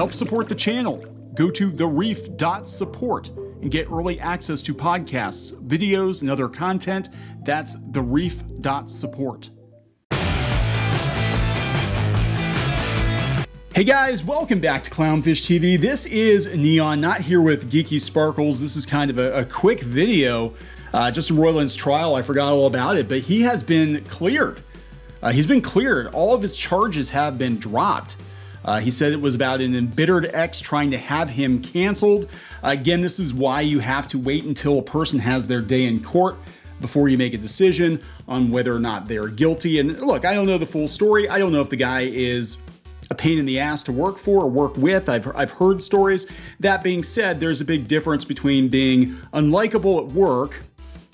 Help support the channel. Go to thereef.support and get early access to podcasts, videos, and other content. That's thereef.support. Hey guys, welcome back to Clownfish TV. This is Neon, not here with Geeky Sparkles. This is kind of a quick video. Justin Roiland's trial, I forgot all about it, but he has been cleared. He's been cleared. All of his charges have been dropped. He said it was about an embittered ex trying to have him canceled. Again, this is why you have to wait until a person has their day in court before you make a decision on whether or not they're guilty. And look, I don't know the full story. I don't know if the guy is a pain in the ass to work for or work with. I've heard stories. That being said, there's a big difference between being unlikable at work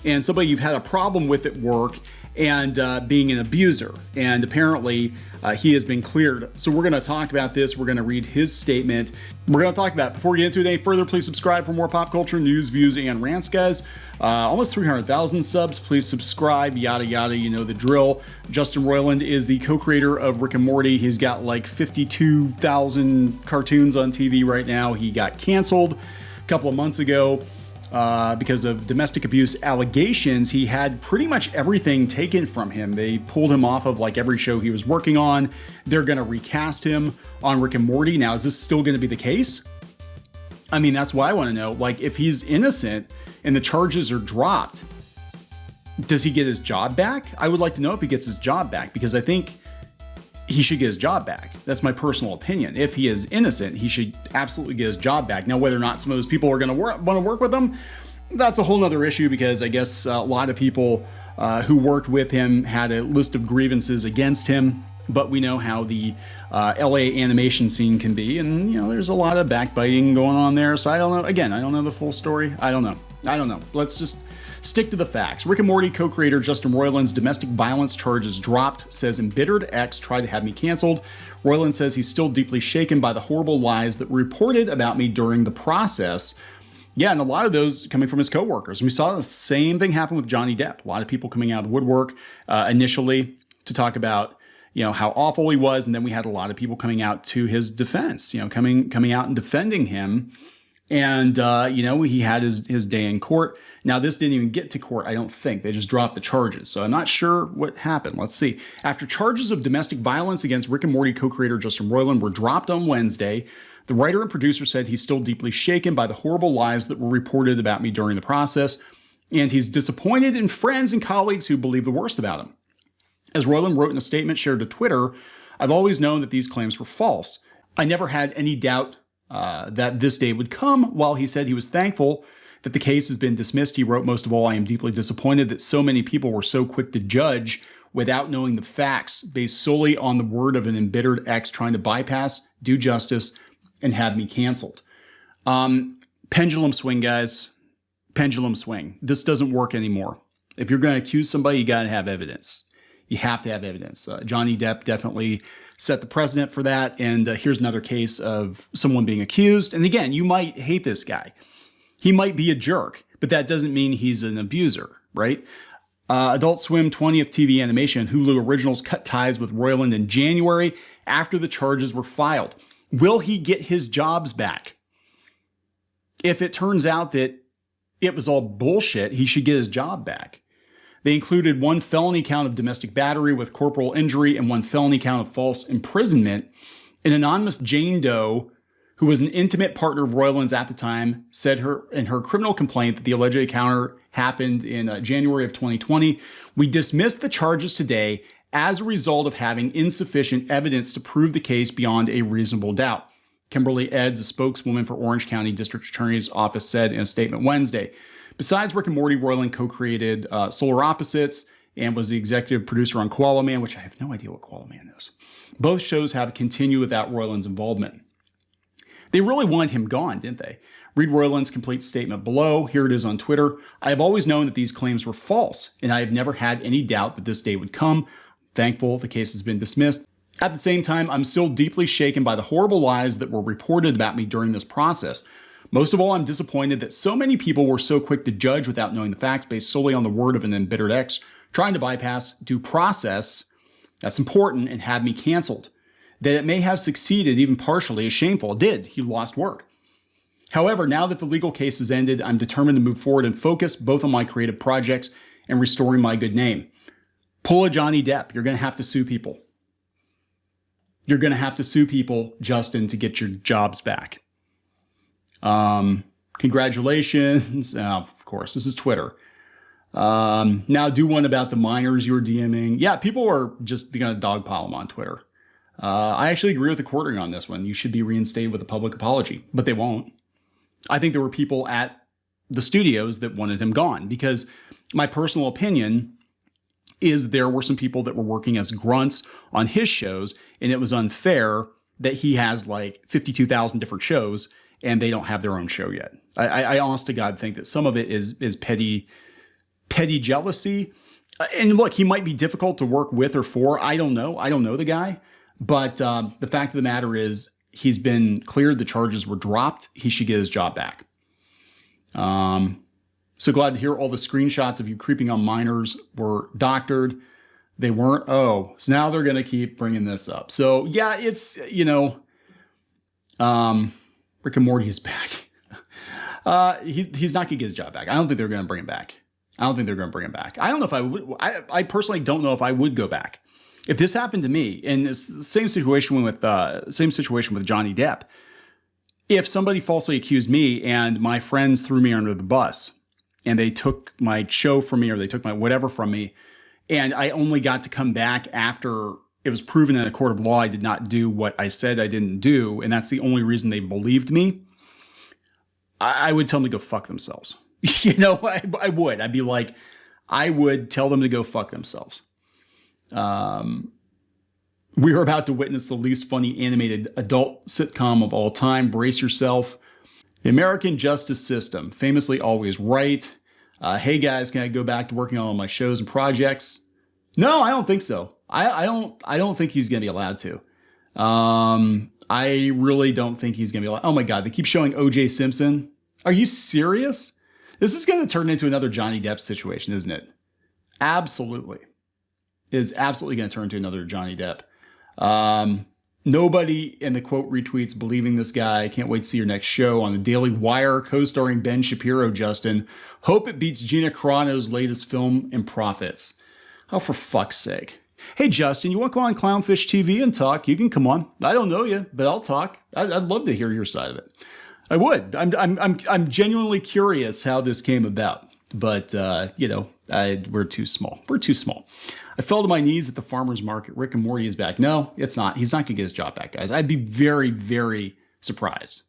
and somebody you've had a problem with at work and being an abuser. And apparently he has been cleared. So we're gonna talk about this. We're gonna read his statement. We're gonna talk about it. Before we get into it any further, please subscribe for more pop culture news, views, and rants, guys. Almost 300,000 subs. Please subscribe, yada, yada, you know the drill. Justin Roiland is the co-creator of Rick and Morty. He's got like 52,000 cartoons on TV right now. He got canceled a couple of months ago. Because of domestic abuse allegations. He had pretty much everything taken from him. They pulled him off of like every show he was working on. They're going to recast him on Rick and Morty. Now, is this still going to be the case? I mean, that's what I want to know. Like, if he's innocent and the charges are dropped, does he get his job back? I would like to know if he gets his job back, because I think he should get his job back. That's my personal opinion. If he is innocent, he should absolutely get his job back. Now, whether or not some of those people are going to want to work with him, that's a whole nother issue, because I guess a lot of people who worked with him had a list of grievances against him. But we know how the LA animation scene can be, and you know, there's a lot of backbiting going on there. So I don't know. Again, I don't know the full story. I don't know. Let's just stick to the facts. Rick and Morty co-creator Justin Roiland's domestic violence charges dropped, says embittered ex tried to have me canceled. Roiland says he's still deeply shaken by the horrible lies that were reported about me during the process. Yeah, and a lot of those coming from his coworkers. We saw the same thing happen with Johnny Depp. A lot of people coming out of the woodwork initially to talk about, you know, how awful he was, and then we had a lot of people coming out to his defense, you know, coming out and defending him. And, you know, he had his day in court. Now, this didn't even get to court, I don't think. They just dropped the charges. So I'm not sure what happened. Let's see. After charges of domestic violence against Rick and Morty co-creator Justin Roiland were dropped on Wednesday, the writer and producer said he's still deeply shaken by the horrible lies that were reported about me during the process, and he's disappointed in friends and colleagues who believe the worst about him. As Roiland wrote in a statement shared to Twitter, "I've always known that these claims were false. I never had any doubt that this day would come." While he said he was thankful that the case has been dismissed, he wrote, "Most of all, I am deeply disappointed that so many people were so quick to judge without knowing the facts, based solely on the word of an embittered ex trying to bypass, do justice, and have me canceled." Pendulum swing, guys. Pendulum swing. This doesn't work anymore. If you're going to accuse somebody, you got to have evidence. You have to have evidence. Johnny Depp definitely set the precedent for that. And here's another case of someone being accused. And again, you might hate this guy. He might be a jerk, but that doesn't mean he's an abuser, right? Adult Swim 20th TV Animation and Hulu Originals cut ties with Roiland in January after the charges were filed. Will he get his jobs back? If it turns out that it was all bullshit, he should get his job back. They included one felony count of domestic battery with corporal injury and one felony count of false imprisonment. An anonymous Jane Doe, who was an intimate partner of Roiland's at the time, said in her criminal complaint that the alleged encounter happened in January of 2020. "We dismissed the charges today as a result of having insufficient evidence to prove the case beyond a reasonable doubt," Kimberly Edds, a spokeswoman for Orange County District Attorney's Office, said in a statement Wednesday. Besides Rick and Morty, Roiland co-created Solar Opposites and was the executive producer on Koala Man, which I have no idea what Koala Man is. Both shows have continued without Roiland's involvement. They really wanted him gone, didn't they? Read Roiland's complete statement below. Here it is on Twitter. "I have always known that these claims were false, and I have never had any doubt that this day would come. Thankful the case has been dismissed. At the same time, I'm still deeply shaken by the horrible lies that were reported about me during this process. Most of all, I'm disappointed that so many people were so quick to judge without knowing the facts, based solely on the word of an embittered ex, trying to bypass due process, that's important, and have me canceled. That it may have succeeded even partially is shameful. It did. He lost work. However, now that the legal case has ended, I'm determined to move forward and focus both on my creative projects and restoring my good name. Pull a Johnny Depp. You're going to have to sue people. You're going to have to sue people, Justin, to get your jobs back. Congratulations. Of course, this is Twitter. Now do one about the minors you were DMing. Yeah, people are just going to dogpile them on Twitter. I actually agree with the quartering on this one. You should be reinstated with a public apology, but they won't. I think there were people at the studios that wanted him gone because my personal opinion is there were some people that were working as grunts on his shows, and it was unfair that he has like 52,000 different shows and they don't have their own show yet. I honest to God think that some of it is petty jealousy. And look, he might be difficult to work with or for. I don't know. I don't know the guy. But the fact of the matter is he's been cleared. The charges were dropped. He should get his job back. So glad to hear all the screenshots of you creeping on minors were doctored. They weren't. Oh, so now they're going to keep bringing this up. So yeah, it's, you know, Rick and Morty is back. He's not going to get his job back. I don't think they're going to bring him back. I don't think they're going to bring him back. I don't know if I would. I personally don't know if I would go back. If this happened to me, and it's the same situation with Johnny Depp, if somebody falsely accused me and my friends threw me under the bus and they took my show from me or they took my whatever from me, and I only got to come back after it was proven in a court of law I did not do what I said I didn't do, and that's the only reason they believed me, I would tell them to go fuck themselves. You know, I would. I'd be like, I would tell them to go fuck themselves. We are about to witness the least funny animated adult sitcom of all time. Brace yourself. The American justice system, famously always right. Hey guys, can I go back to working on all my shows and projects? No, I don't think so. I don't think he's going to be allowed to. I really don't think he's going to be allowed. Oh my God, they keep showing O.J. Simpson. Are you serious? This is going to turn into another Johnny Depp situation, isn't it? Absolutely. It is absolutely going to turn into another Johnny Depp. Nobody in the quote retweets believing this guy. Can't wait to see your next show on the Daily Wire, co-starring Ben Shapiro, Justin. Hope it beats Gina Carano's latest film in profits. Oh, for fuck's sake. Hey, Justin, you want to come on Clownfish TV and talk? You can come on. I don't know you, but I'll talk. I'd love to hear your side of it. I would. I'm genuinely curious how this came about, but you know, we're too small. We're too small. I fell to my knees at the farmer's market. Rick and Morty is back. No, it's not. He's not going to get his job back, guys. I'd be very, very surprised.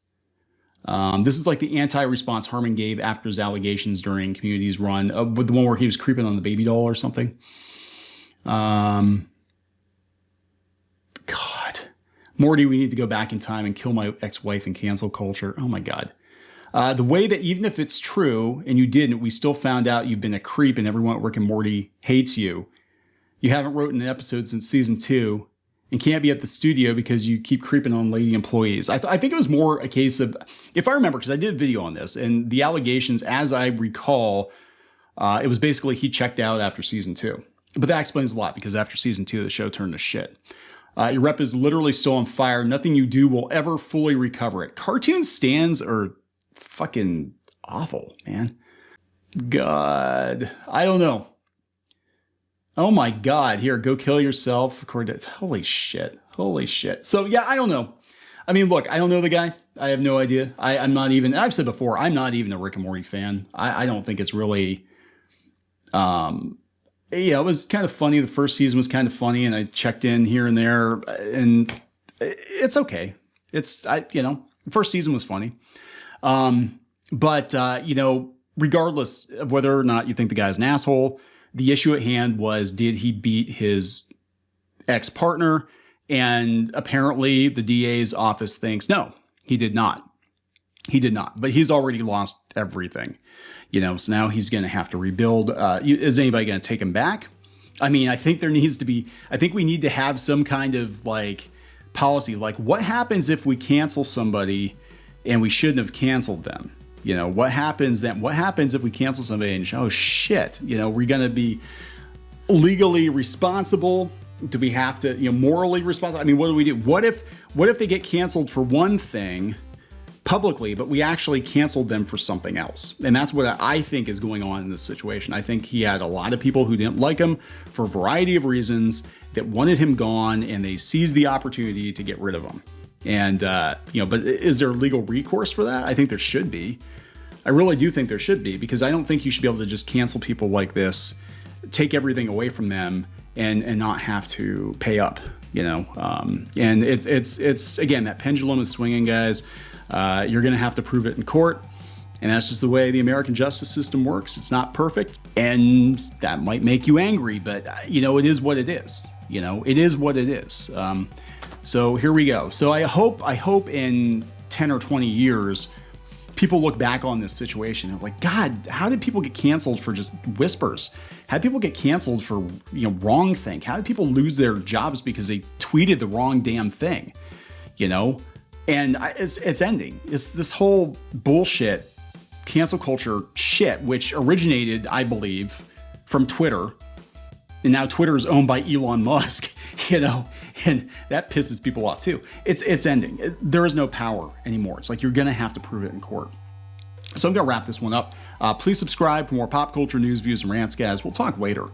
This is like the anti-response Harmon gave after his allegations during Community's run, with the one where he was creeping on the baby doll or something. God. Morty, we need to go back in time and kill my ex-wife and cancel culture. Oh my God. The way that even if it's true and you didn't, we still found out you've been a creep and everyone at Rick and Morty hates you. You haven't written an episode since season 2 and can't be at the studio because you keep creeping on lady employees. I think it was more a case of, if I remember, because I did a video on this, and the allegations, as I recall, it was basically he checked out after season 2. But that explains a lot because after season 2, the show turned to shit. Your rep is literally still on fire. Nothing you do will ever fully recover it. Cartoon stands are fucking awful, man. God. I don't know. Oh my God. Here, go kill yourself. Holy shit. Holy shit. So yeah, I don't know. I mean, look, I don't know the guy. I have no idea. I'm not even, I've said before, I'm not even a Rick and Morty fan. I don't think it's really, yeah, it was kind of funny. The first season was kind of funny, and I checked in here and there, and it's okay. The first season was funny. But regardless of whether or not you think the guy's an asshole, the issue at hand was, did he beat his ex-partner? And apparently the DA's office thinks, no, he did not. He did not, but he's already lost everything. So now he's going to have to rebuild. Is anybody going to take him back? I mean, I think we need to have some kind of like policy. Like, what happens if we cancel somebody and we shouldn't have canceled them? What happens then? What happens if we cancel somebody and, oh shit, we're going to be legally responsible? Do we have to, morally responsible? I mean, what do we do? What if they get canceled for one thing publicly, but we actually canceled them for something else? And that's what I think is going on in this situation. I think he had a lot of people who didn't like him for a variety of reasons that wanted him gone, and they seized the opportunity to get rid of him. And, but is there legal recourse for that? I think there should be. I really do think there should be, because I don't think you should be able to just cancel people like this, take everything away from them, and not have to pay up, and it's again, that pendulum is swinging, guys. You're going to have to prove it in court. And that's just the way the American justice system works. It's not perfect, and that might make you angry, but it is what it is. It is what it is. So here we go. So I hope in 10 or 20 years, people look back on this situation and like, God, how did people get canceled for just whispers? How did people get canceled for, wrong thing? How did people lose their jobs because they tweeted the wrong damn thing? And it's ending. It's this whole bullshit cancel culture shit, which originated, I believe, from Twitter. And now Twitter is owned by Elon Musk, and that pisses people off too. It's ending. There is no power anymore. It's like you're going to have to prove it in court. So I'm going to wrap this one up. Please subscribe for more pop culture news, views, and rants, guys. We'll talk later.